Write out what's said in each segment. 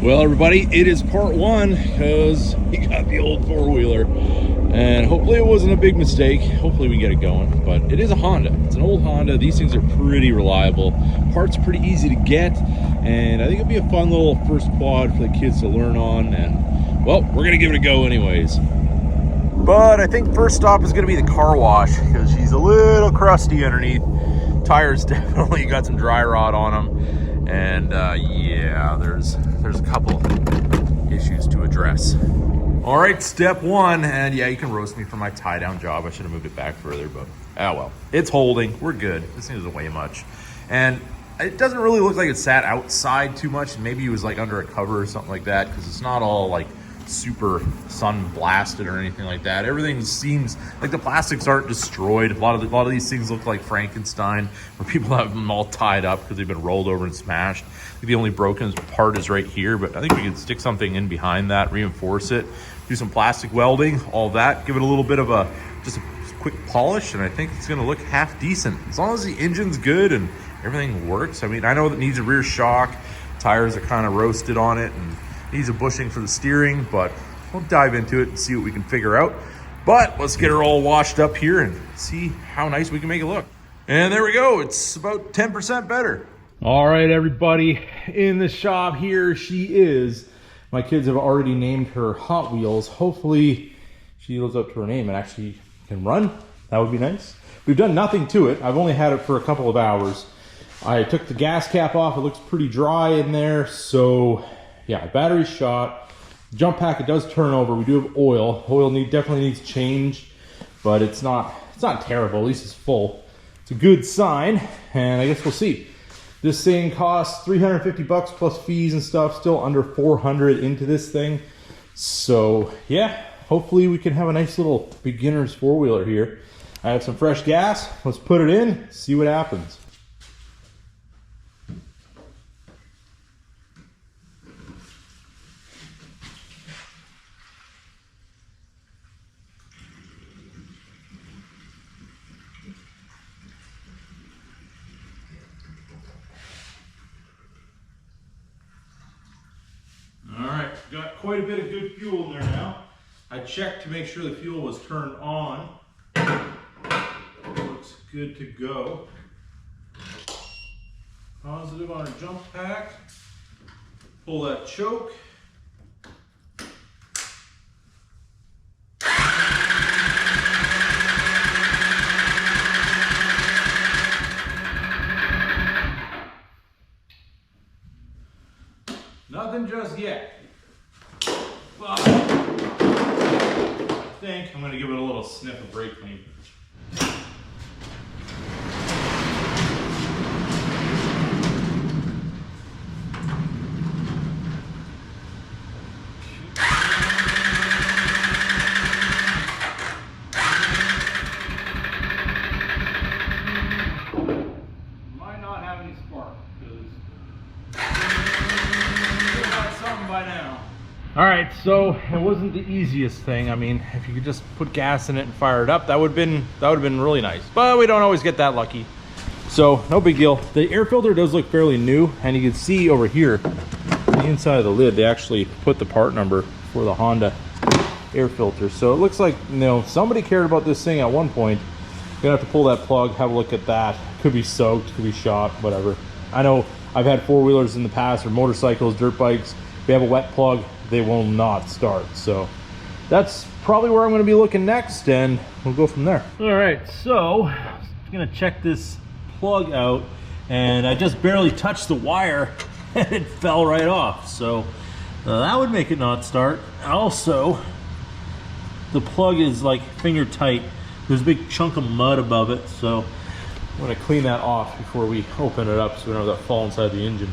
Well, everybody, it is part one because he got the old four-wheeler, and hopefully it wasn't a big mistake. Hopefully we get it going, but it is a Honda. It's an old Honda. These things are pretty reliable. Parts pretty easy to get, and I think it'll be a fun little first quad for the kids to learn on, and, well, we're going to give it a go anyways. But I think first stop is going to be the car wash because she's a little crusty underneath. Tires definitely got some dry rot on them, and yeah, there's a couple issues to address. All right, step one, and yeah, you can roast me for my tie down job. I should have moved it back further, but oh well, it's holding. We're good. This thing doesn't weigh much, and it doesn't really look like it sat outside too much. Maybe it was like under a cover or something like that, because it's not all like super sun blasted or anything like that. Everything seems like the plastics aren't destroyed. A lot of these things look like Frankenstein, where people have them all tied up because they've been rolled over and smashed. I think the only broken part is right here, but I think we can stick something in behind that, reinforce it, do some plastic welding, all that, give it a little bit of just a quick polish, and I think it's going to look half decent as long as the engine's good and everything works. I mean, I know it needs a rear shock, tires are kind of roasted on it, and needs a bushing for the steering, but we'll dive into it and see what we can figure out. But let's get her all washed up here and see how nice we can make it look. And there we go. It's about 10% better. All right, everybody in the shop here, she is. My kids have already named her Hot Wheels. Hopefully she lives up to her name and actually can run. That would be nice. We've done nothing to it. I've only had it for a couple of hours. I took the gas cap off. It looks pretty dry in there, so yeah, battery's shot. Jump packet does turn over. We do have oil. Oil definitely needs change, but it's not terrible. At least it's full. It's a good sign, and I guess we'll see. This thing costs $350 plus fees and stuff. Still under $400 into this thing. So yeah, hopefully we can have a nice little beginner's four-wheeler here. I have some fresh gas. Let's put it in, see what happens. Got quite a bit of good fuel in there now. I checked to make sure the fuel was turned on. Looks good to go. Positive on our jump pack. Pull that choke. Nothing just yet. But I think I'm going to give it a little sniff of brake clean. Might not have any spark because should have got something by now. All right, so it wasn't the easiest thing. I mean, if you could just put gas in it and fire it up, that would have been really nice. But we don't always get that lucky. So no big deal. The air filter does look fairly new, and you can see over here, the inside of the lid, they actually put the part number for the Honda air filter. So it looks like, you know, somebody cared about this thing at one point. You're gonna have to pull that plug, have a look at that. Could be soaked, could be shot, whatever. I know I've had four-wheelers in the past, or motorcycles, dirt bikes. If you have a wet plug, they will not start. So that's probably where I'm going to be looking next, and we'll go from there. All right, so I'm going to check this plug out, and I just barely touched the wire and it fell right off. So that would make it not start. Also, the plug is like finger tight. There's a big chunk of mud above it, so I'm going to clean that off before we open it up so we don't have that fall inside the engine.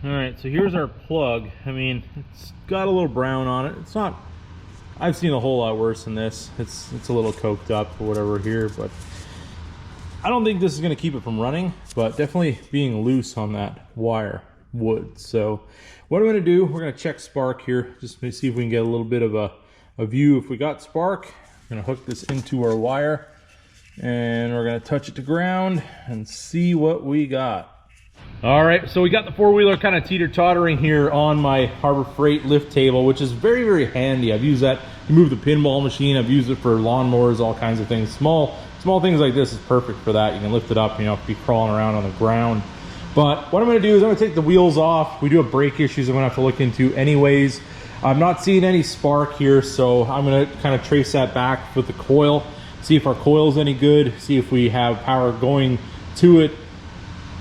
All right, so here's our plug. I mean, it's got a little brown on it. It's not, I've seen a whole lot worse than this. It's a little coked up or whatever here, but I don't think this is gonna keep it from running, but definitely being loose on that wire would. So what I'm gonna do, we're gonna check spark here, just to see if we can get a little bit of a view. If we got spark, I'm gonna hook this into our wire, and we're gonna touch it to ground and see what we got. All right, so we got the four-wheeler kind of teeter-tottering here on my Harbor Freight lift table, which is very, very handy. I've used that to move the pinball machine. I've used it for lawnmowers, all kinds of things. Small things like this is perfect for that. You can lift it up, you don't have to be crawling around on the ground. But what I'm gonna do is I'm gonna take the wheels off. We do have brake issues I'm gonna have to look into anyways. I'm not seeing any spark here, so I'm gonna kind of trace that back with the coil, see if our coil's any good, see if we have power going to it.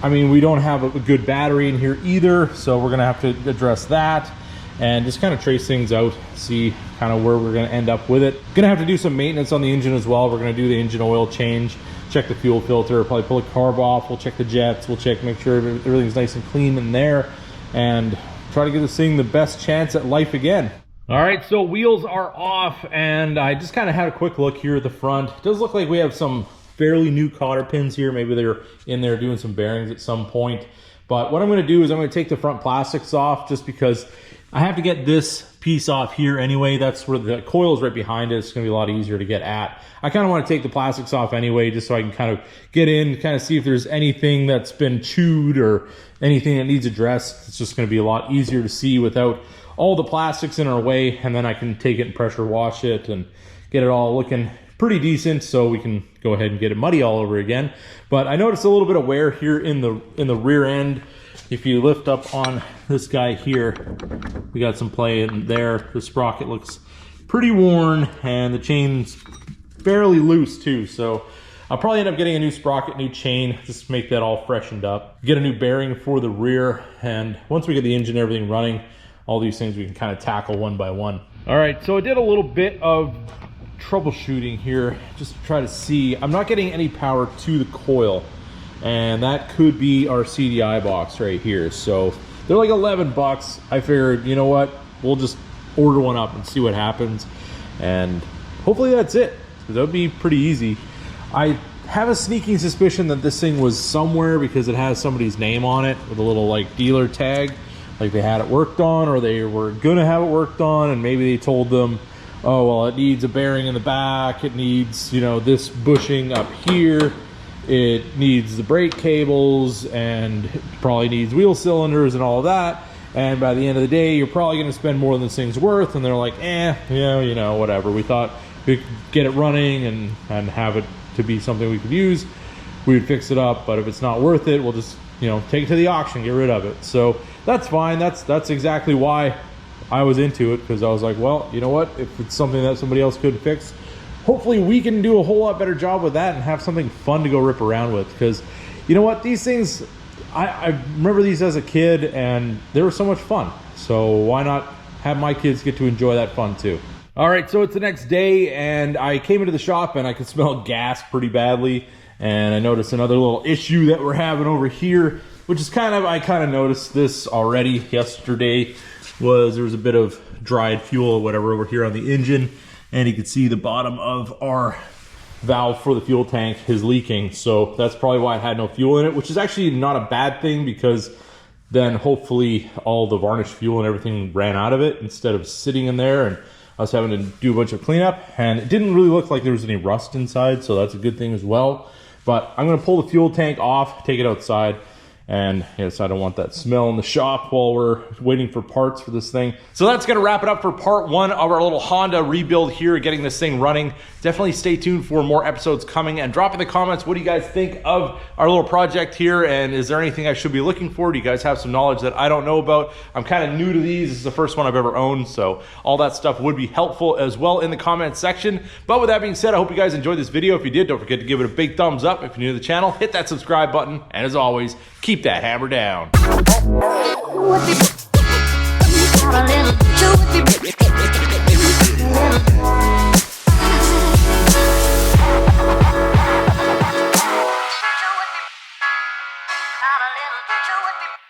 I mean, we don't have a good battery in here either, so we're gonna have to address that and just kind of trace things out, see kind of where we're gonna end up with it. Gonna have to do some maintenance on the engine as well. We're gonna do the engine oil change, check the fuel filter, probably pull the carb off, we'll check the jets, we'll check, make sure everything's nice and clean in there, and try to give this thing the best chance at life again. All right, so wheels are off, and I just kind of had a quick look here at the front. It does look like we have some fairly new cotter pins here. Maybe they're in there doing some bearings at some point. But what I'm gonna do is I'm gonna take the front plastics off, just because I have to get this piece off here anyway. That's where the coil is right behind it. It's gonna be a lot easier to get at. I kind of want to take the plastics off anyway, just so I can kind of get in, kind of see if there's anything that's been chewed or anything that needs addressed. It's just gonna be a lot easier to see without all the plastics in our way, and then I can take it and pressure wash it and get it all looking pretty decent, so we can go ahead and get it muddy all over again. But I noticed a little bit of wear here in the rear end. If you lift up on this guy here, we got some play in there. The sprocket looks pretty worn, and the chain's fairly loose too. So I'll probably end up getting a new sprocket, new chain, just to make that all freshened up. Get a new bearing for the rear, and once we get the engine and everything running, all these things we can kind of tackle one by one. All right, so I did a little bit of troubleshooting here just to try to see. I'm not getting any power to the coil, and that could be our CDI box right here. So they're like 11 bucks. I figured, you know what, we'll just order one up and see what happens, and hopefully that's it, because that would be pretty easy. I have a sneaking suspicion that this thing was somewhere, because it has somebody's name on it with a little like dealer tag, like they had it worked on, or they were gonna have it worked on, and maybe they told them, oh, well, it needs a bearing in the back, it needs, you know, this bushing up here, it needs the brake cables, and it probably needs wheel cylinders and all of that. And by the end of the day, you're probably going to spend more than this thing's worth. And they're like, yeah, you know, whatever. We thought we could get it running and have it to be something we could use. We would fix it up, but if it's not worth it, we'll just, you know, take it to the auction, get rid of it. So that's fine. That's exactly why I was into it, because I was like, well, you know what, if it's something that somebody else could fix, hopefully we can do a whole lot better job with that and have something fun to go rip around with. Because you know what, these things, I remember these as a kid, and they were so much fun. So why not have my kids get to enjoy that fun too? All right, so it's the next day, and I came into the shop and I could smell gas pretty badly, and I noticed another little issue that we're having over here, which is I kind of noticed this already yesterday. There was a bit of dried fuel or whatever over here on the engine, and you can see the bottom of our valve for the fuel tank is leaking. So that's probably why it had no fuel in it, which is actually not a bad thing, because then hopefully all the varnished fuel and everything ran out of it instead of sitting in there and us having to do a bunch of cleanup. And it didn't really look like there was any rust inside, so that's a good thing as well. But I'm gonna pull the fuel tank off, take it outside, and yes, I don't want that smell in the shop while we're waiting for parts for this thing. So that's gonna wrap it up for part one of our little Honda rebuild here, getting this thing running. Definitely stay tuned for more episodes coming, and drop in the comments, what do you guys think of our little project here, and is there anything I should be looking for? Do you guys have some knowledge that I don't know about? I'm kind of new to these. This is the first one I've ever owned, so all that stuff would be helpful as well in the comments section. But with that being said, I hope you guys enjoyed this video. If you did, don't forget to give it a big thumbs up. If you're new to the channel, hit that subscribe button, and as always, keep that hammer down. Got a little picture with me.